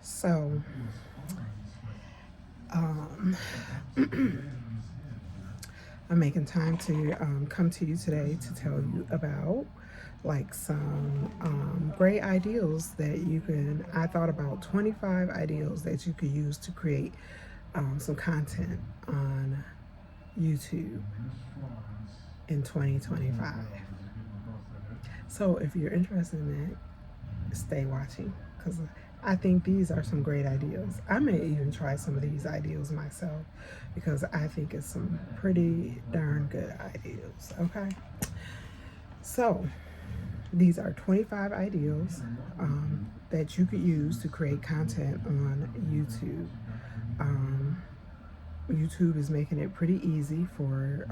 So, um, I'm making time to come to you today to tell you about like some great ideals that you can. I thought about 25 ideals that you could use to create some content on YouTube in 2025. So, if you're interested in that, stay watching because I think these are some great ideas. I may even try some of these ideas myself because I think it's some pretty darn good ideas. Okay, so these are 25 ideals that you could use to create content on YouTube. YouTube is making it pretty easy for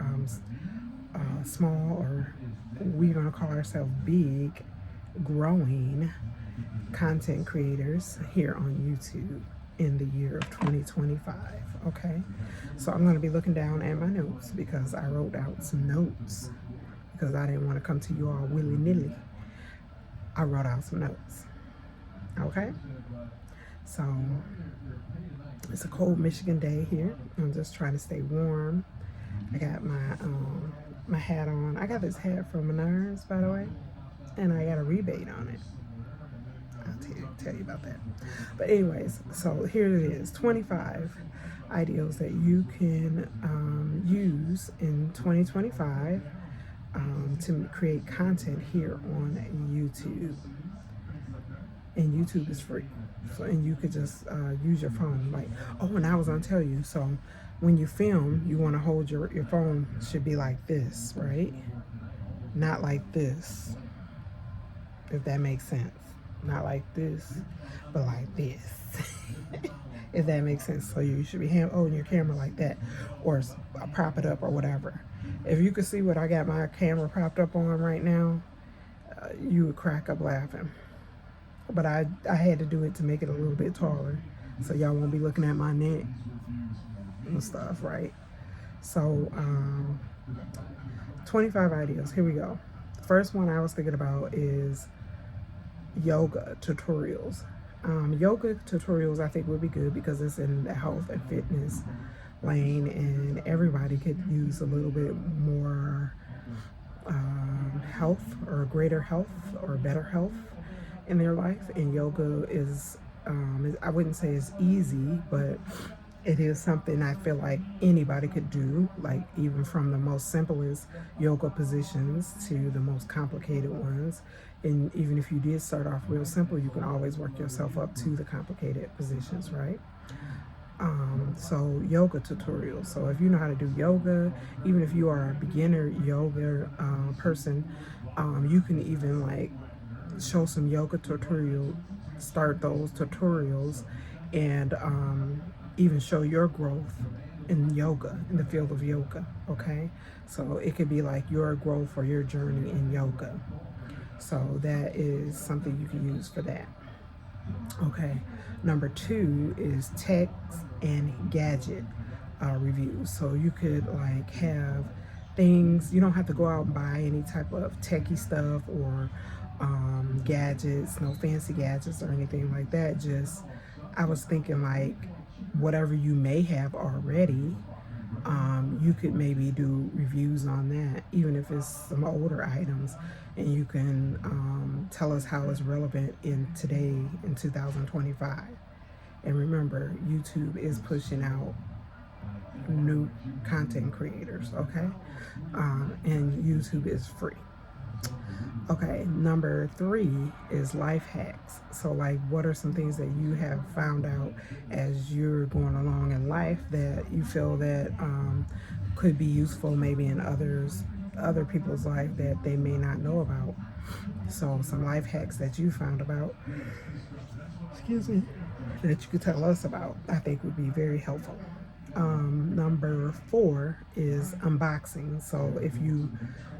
small, or we're going to call ourselves big, growing content creators here on YouTube in the year of 2025. Okay, so I'm going to be looking down at my notes because I wrote out some notes because I didn't want to come to you all willy-nilly. I wrote out some notes. Okay, so it's a cold Michigan day here. I'm just trying to stay warm. I got my hat on. I got this hat from Menards, by the way, and I got a rebate on it. I'll tell you about that. But anyways, so here it is, 25 ideals that you can use in 2025 to create content here on YouTube. And YouTube is free. So, and you could just use your phone. Like, oh, and I was going to tell you, so when you film, you want to hold your phone should be like this, right? Not like this, if that makes sense. Not like this, but like this. If that makes sense. So you should be holding your camera like that, or prop it up or whatever. If you could see what I got my camera propped up on right now, you would crack up laughing. But I had to do it to make it a little bit taller, so y'all won't be looking at my neck and stuff, right? So 25 ideas. Here we go. The first one I was thinking about is yoga tutorials. Yoga tutorials I think would be good because it's in the health and fitness lane, and everybody could use a little bit more health, or greater health, or better health in their life. And yoga is I wouldn't say it's easy, but it is something I feel like anybody could do, like even from the most simplest yoga positions to the most complicated ones. And even if you did start off real simple, you can always work yourself up to the complicated positions, right? So yoga tutorials. So if you know how to do yoga, even if you are a beginner yoga person, you can even like show some yoga tutorial, start those tutorials, and even show your growth in yoga, in the field of yoga. Okay, so it could be like your growth or your journey in yoga. So that is something you can use for that. Okay, number 2 is tech and gadget reviews. So you could like have things, you don't have to go out and buy any type of techie stuff or gadgets, no fancy gadgets or anything like that. Just, I was thinking like whatever you may have already, you could maybe do reviews on that, even if it's some older items, and you can tell us how it's relevant in today, in 2025. And remember, YouTube is pushing out new content creators, okay? And YouTube is free. Okay, number 3 is life hacks. So like, what are some things that you have found out as you're going along in life that you feel that could be useful maybe in other people's life that they may not know about? So some life hacks that you found about, excuse me, that you could tell us about, I think would be very helpful. Number 4 is unboxing. So if you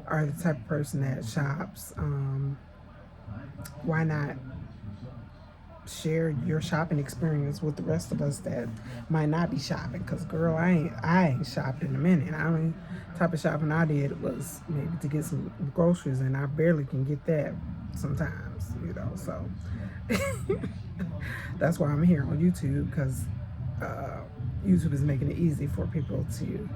are the type of person that shops, why not share your shopping experience with the rest of us that might not be shopping? Because girl, I ain't shopped in a minute. I mean, type of shopping I did was maybe to get some groceries, and I barely can get that sometimes, you know. So That's why I'm here on YouTube, because YouTube is making it easy for people to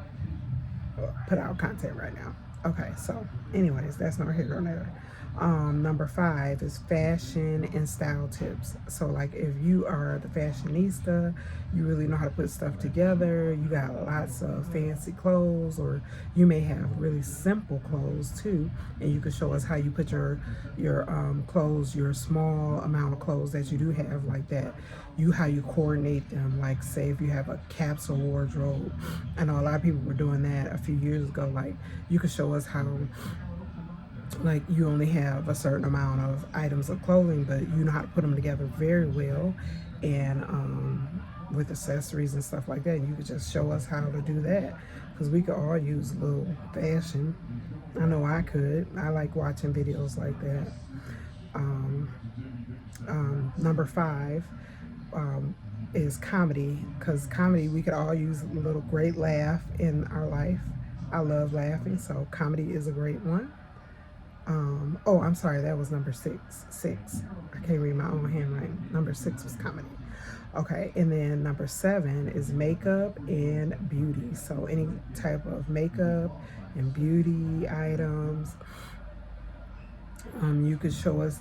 put out content right now. Okay, so anyways, that's not here or there. Number 5 is fashion and style tips. So like if you are the fashionista, you really know how to put stuff together, you got lots of fancy clothes, or you may have really simple clothes too, and you can show us how you put your clothes, your small amount of clothes that you do have like that, how you coordinate them. Like say if you have a capsule wardrobe, I know a lot of people were doing that a few years ago. Like you could show us how, like, you only have a certain amount of items of clothing, but you know how to put them together very well, and with accessories and stuff like that. You could just show us how to do that, because we could all use a little fashion. I know I could. I like watching videos like that. Number 5 is comedy, because comedy, we could all use a little great laugh in our life. I love laughing, so comedy is a great one. Oh, I'm sorry, that was number 6. I can't read my own handwriting. Number 6 was comedy. Okay, and then number 7 is makeup and beauty. So any type of makeup and beauty items. You could show us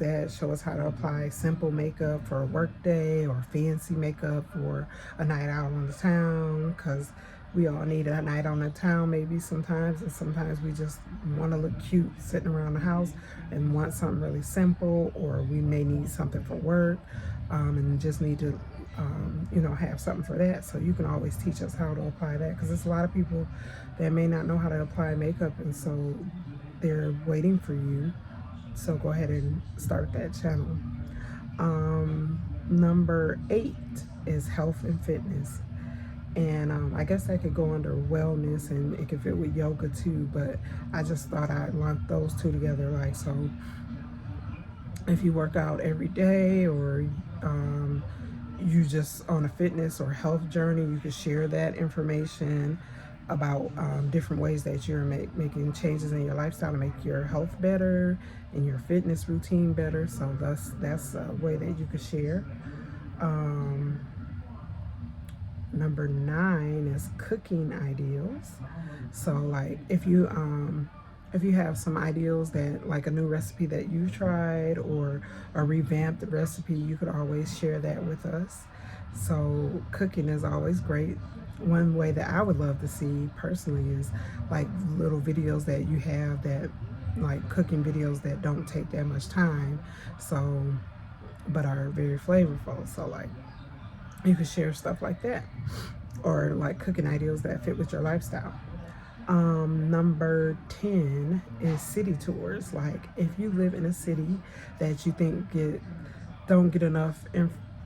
how to apply simple makeup for a work day, or fancy makeup for a night out on the town, because we all need a night on the town maybe sometimes, and sometimes we just want to look cute sitting around the house and want something really simple, or we may need something for work, and just need to have something for that. So you can always teach us how to apply that, because there's a lot of people that may not know how to apply makeup, and so they're waiting for you. So go ahead and start that channel. Number 8 is health and fitness. And I guess that could go under wellness, and it could fit with yoga too, but I just thought I'd lump those two together. Like, so if you work out every day, or you just on a fitness or health journey, you could share that information about different ways that you're making changes in your lifestyle to make your health better and your fitness routine better. So that's a way that you could share. Number 9 is cooking ideals. So like if you have some ideals, that like a new recipe that you tried, or a revamped recipe, you could always share that with us. So cooking is always great. One way that I would love to see personally is like little videos that you have, that like cooking videos that don't take that much time, so but are very flavorful. So like you could share stuff like that, or like cooking ideas that fit with your lifestyle. Number 10 is city tours. Like if you live in a city that you think don't get enough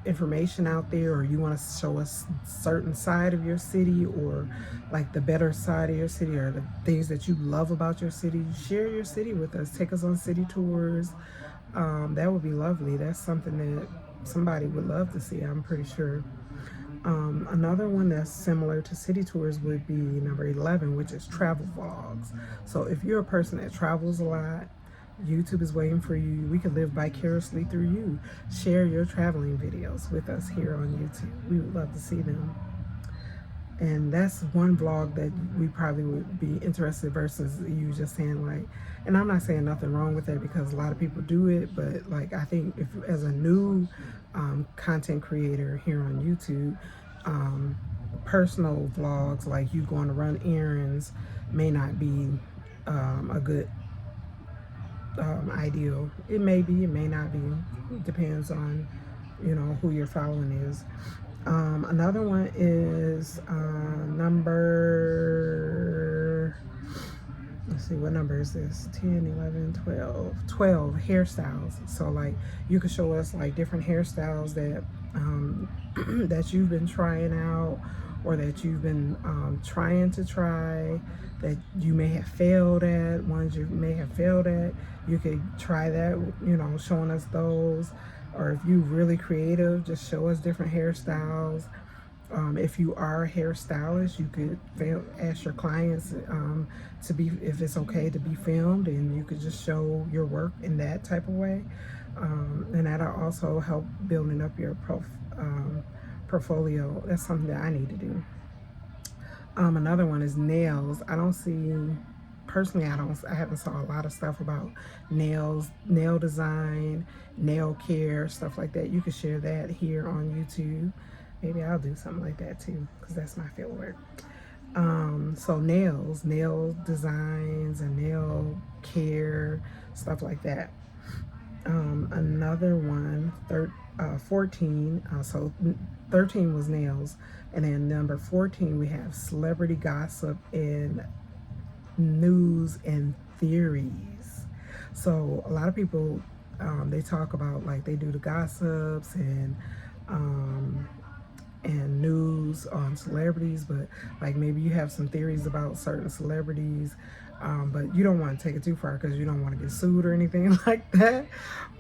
information out there, or you want to show us certain side of your city, or like the better side of your city, or the things that you love about your city, share your city with us. Take us on city tours. That would be lovely. That's something that somebody would love to see, I'm pretty sure. Another one that's similar to city tours would be number 11, which is travel vlogs. So if you're a person that travels a lot, YouTube is waiting for you. We could live vicariously through you. Share your traveling videos with us here on YouTube. We would love to see them. And that's one vlog that we probably would be interested, versus you just saying like, and I'm not saying nothing wrong with that, because a lot of people do it, but like I think if as a new content creator here on YouTube, personal vlogs, like you going to run errands, may not be a good ideal. It may be, it may not be. It depends on who your following is. Another one is let's see, what number is this? 10, 11, 12 hairstyles. So like you could show us like different hairstyles that that you've been trying out, or that you've been trying to try, that you may have failed at, ones you may have failed at. You could try that, showing us those. Or if you're really creative, just show us different hairstyles. If you are a hairstylist, you could ask your clients if it's okay to be filmed, and you could just show your work in that type of way. And that'll also help building up your portfolio. That's something that I need to do. Another one is nails. I don't see, personally, I haven't saw a lot of stuff about nails, nail design, nail care, stuff like that. You can share that here on YouTube. Maybe I'll do something like that too, because that's my field work. So nails, nail designs and nail care, stuff like that. Another one, 14, so 13 was nails, and then number 14 we have celebrity gossip and news and theories. So a lot of people, they talk about, like, they do the gossips and news on celebrities, but like maybe you have some theories about certain celebrities, but you don't want to take it too far because you don't want to get sued or anything like that.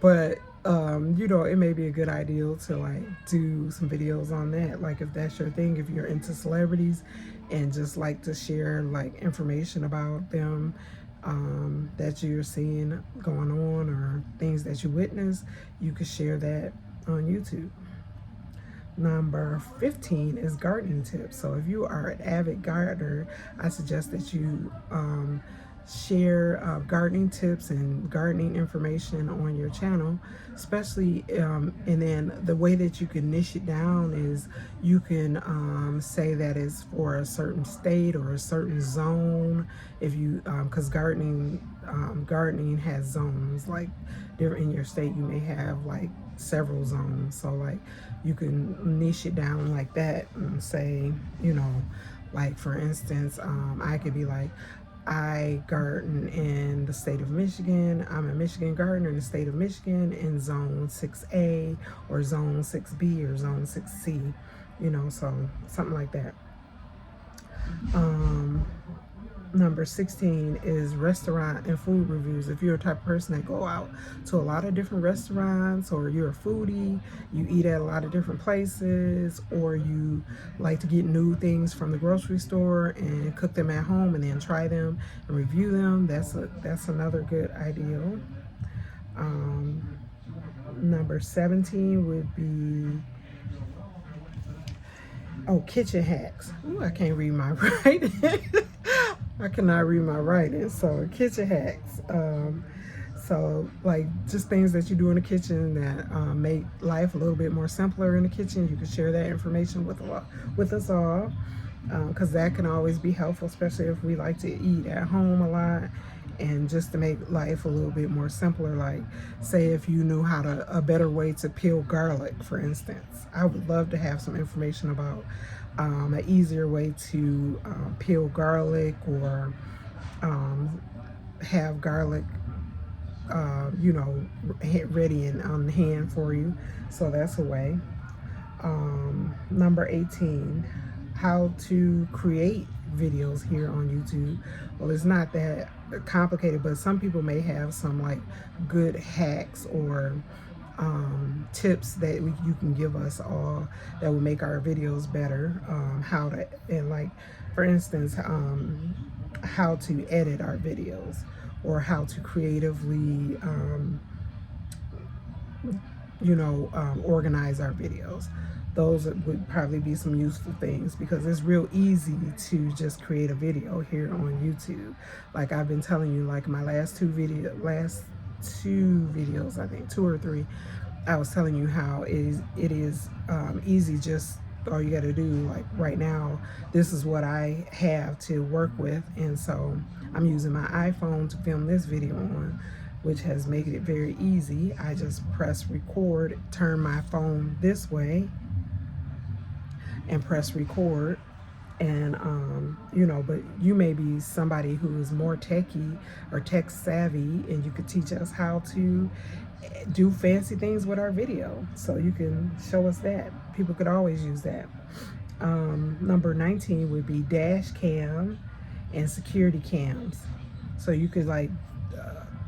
But it may be a good idea to like do some videos on that, like if that's your thing, if you're into celebrities and just like to share like information about them, that you're seeing going on or things that you witness, you could share that on YouTube. Number 15 is gardening tips. So if you are an avid gardener, I suggest that you share gardening tips and gardening information on your channel, especially, and then the way that you can niche it down is you can say that it's for a certain state or a certain zone. If you, because gardening has zones, like different in your state, you may have like several zones. So like you can niche it down like that and say, like for instance, I could be like, I garden in the state of Michigan. I'm a Michigan gardener in the state of Michigan in zone 6A or zone 6B or zone 6C, so something like that. Number 16 is restaurant and food reviews. If you're a type of person that go out to a lot of different restaurants, or you're a foodie, you eat at a lot of different places, or you like to get new things from the grocery store and cook them at home and then try them and review them, that's another good idea. Number 17 would be kitchen hacks. Ooh, I can't read my writing. I cannot read my writing. So kitchen hacks. So like just things that you do in the kitchen that make life a little bit more simpler in the kitchen. You can share that information with us all, because that can always be helpful, especially if we like to eat at home a lot, and just to make life a little bit more simpler. Like say if you knew a better way to peel garlic, for instance. I would love to have some information about an easier way to peel garlic, or have garlic ready and on hand for you. So that's a way. Number 18, how to create videos here on YouTube. Well, it's not that complicated, but some people may have some like good hacks or tips that you can give us all that will make our videos better. For instance, how to edit our videos, or how to creatively organize our videos. Those would probably be some useful things, because it's real easy to just create a video here on YouTube. Like I've been telling you, like my last two videos, I think 2 or 3, I was telling you how it is easy. Just all you got to do, like right now, this is what I have to work with, and so I'm using my iPhone to film this video on, which has made it very easy. I just press record, turn my phone this way, and press record. And but you may be somebody who is more techie or tech savvy, and you could teach us how to do fancy things with our video, so you can show us that. People could always use that. Number 19 would be dash cam and security cams. So you could like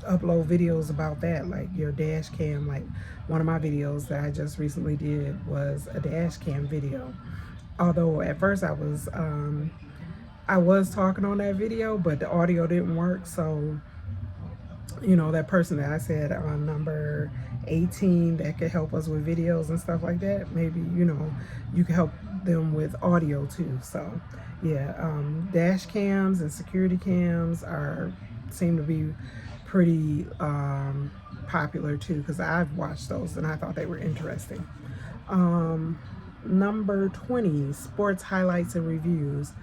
upload videos about that, like your dash cam. Like one of my videos that I just recently did was a dash cam video. Although at first I was talking on that video, but the audio didn't work. So that person that I said on number 18 that could help us with videos and stuff like that. Maybe, you know, you can help them with audio too. So yeah, dash cams and security cams seem to be pretty popular too, because I've watched those and I thought they were interesting. Number 20, sports highlights and reviews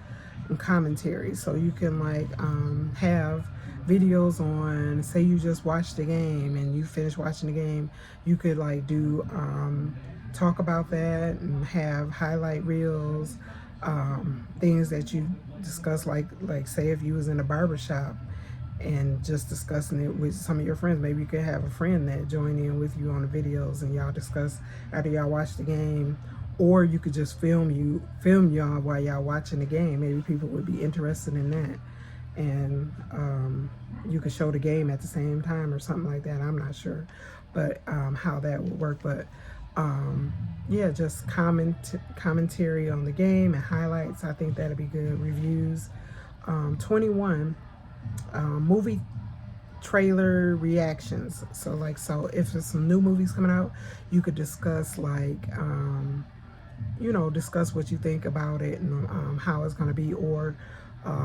and commentary. So you can like have videos on, say you just watched the game and you finished watching the game, you could like do talk about that and have highlight reels, things that you discuss, like say if you was in a barber shop and just discussing it with some of your friends. Maybe you could have a friend that join in with you on the videos and y'all discuss after y'all watch the game. Or you could just film y'all while y'all watching the game. Maybe people would be interested in that. And you could show the game at the same time or something like that. I'm not sure, but how that would work. But yeah, just commentary on the game and highlights. I think that'd be good. Reviews. 21, movie trailer reactions. So if there's some new movies coming out, you could discuss discuss what you think about it and how it's going to be, or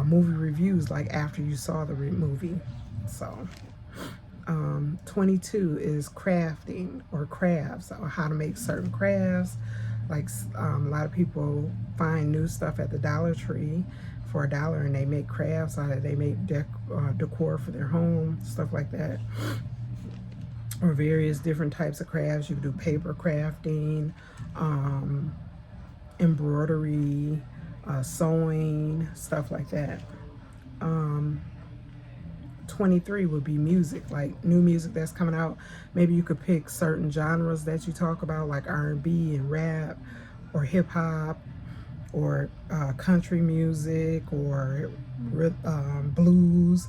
movie reviews like after you saw the movie. So 22 is crafting or crafts, or how to make certain crafts. Like a lot of people find new stuff at the Dollar Tree for $1 and they make crafts out of it. They make decor for their home, stuff like that. Or various different types of crafts. You can do paper crafting, embroidery, sewing, stuff like that. 23 would be music, like new music that's coming out. Maybe you could pick certain genres that you talk about, like R&B and rap, or hip hop, or country music, or blues.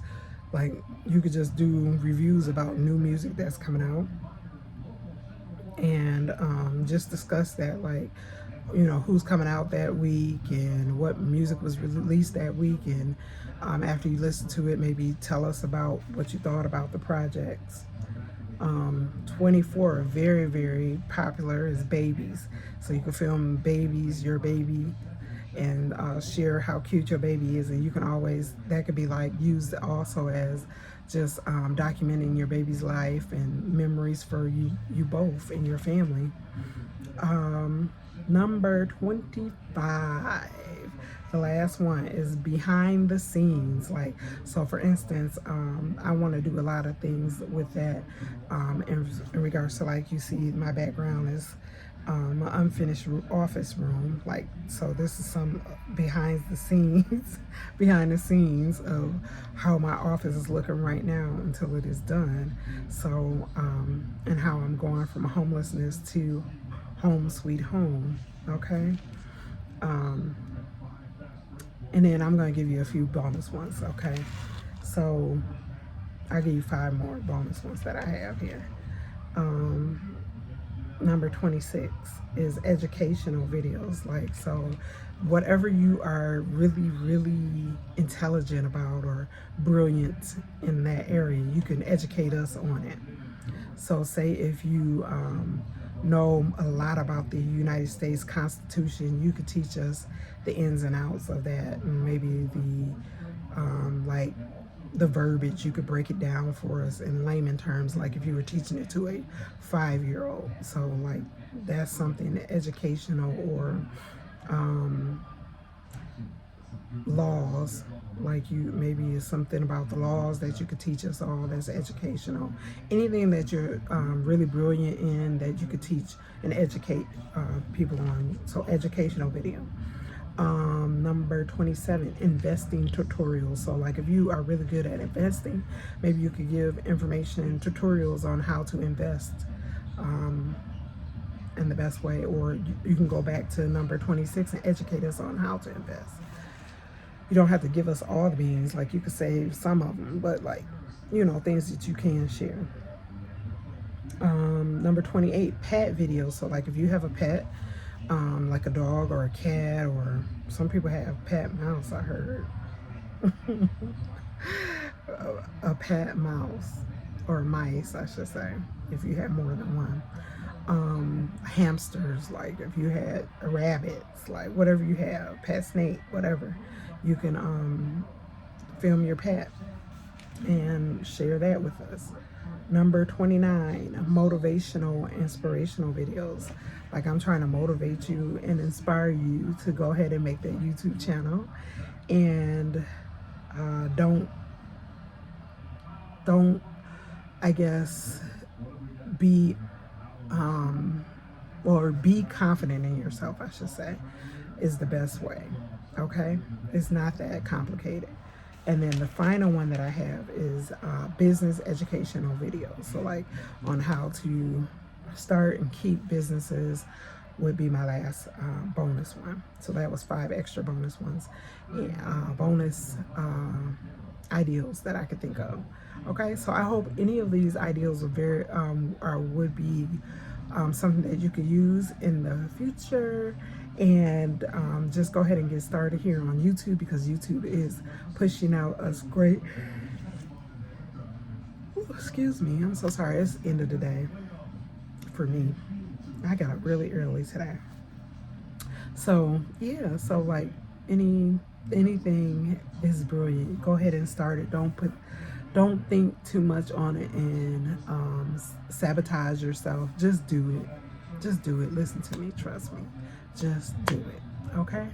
Like you could just do reviews about new music that's coming out, and just discuss that, like, you know, who's coming out that week and what music was released that week. And after you listen to it, maybe tell us about what you thought about the projects. 24, very, very popular, is babies. So you can film babies, your baby, and share how cute your baby is. And you can always, that could be like used also as just documenting your baby's life and memories for you both and your family. Number 25, the last one, is behind the scenes. Like, so for instance, I want to do a lot of things with that in regards to, like, you see my background is an unfinished office room. Like, so this is some behind the scenes of how my office is looking right now until it is done. So and how I'm going from homelessness to home sweet home. Okay. And then I'm going to give you a few bonus ones. Okay. So I'll give you 5 more bonus ones that I have here. Number 26 is educational videos. Like, so whatever you are really, really intelligent about or brilliant in that area, you can educate us on it. So say if you know a lot about the United States Constitution, you could teach us the ins and outs of that, and maybe like the verbiage, you could break it down for us in layman terms, like if you were teaching it to a 5-year-old. So like that's something educational. Or laws, like you maybe is something about the laws that you could teach us all, that's educational. Anything that you're really brilliant in that you could teach and educate people on. So educational video. Number 27, investing tutorials. So like if you are really good at investing, maybe you could give information and tutorials on how to invest in the best way. Or you can go back to number 26 and educate us on how to invest. You don't have to give us all the beans, like you could say some of them, but like, you know, things that you can share. Number 28, pet videos. So like if you have a pet, like a dog or a cat, or some people have pet mouse, I heard. A pet mouse, or mice, I should say. if you have more than one. Hamsters, like if you had rabbits, like whatever you have, pet snake, whatever, you can film your pet and share that with us. Number 29, motivational, inspirational videos. Like I'm trying to motivate you and inspire you to go ahead and make that YouTube channel. And don't, I guess, be or be confident in yourself, I should say, is the best way. Okay, it's not that complicated. And then the final one that I have is business educational videos. So like on how to start and keep businesses would be my last bonus one. So that was 5 extra bonus ones, bonus ideals that I could think of. Okay, so I hope any of these ideals are very would be something that you could use in the future. And just go ahead and get started here on YouTube, because YouTube is pushing out us great. Ooh, excuse me, I'm so sorry. It's the end of the day for me. I got up really early today. So yeah, so like anything is brilliant. Go ahead and start it. Don't think too much on it and sabotage yourself. Just do it. Just do it. Listen to me. Trust me. Just do it. Okay?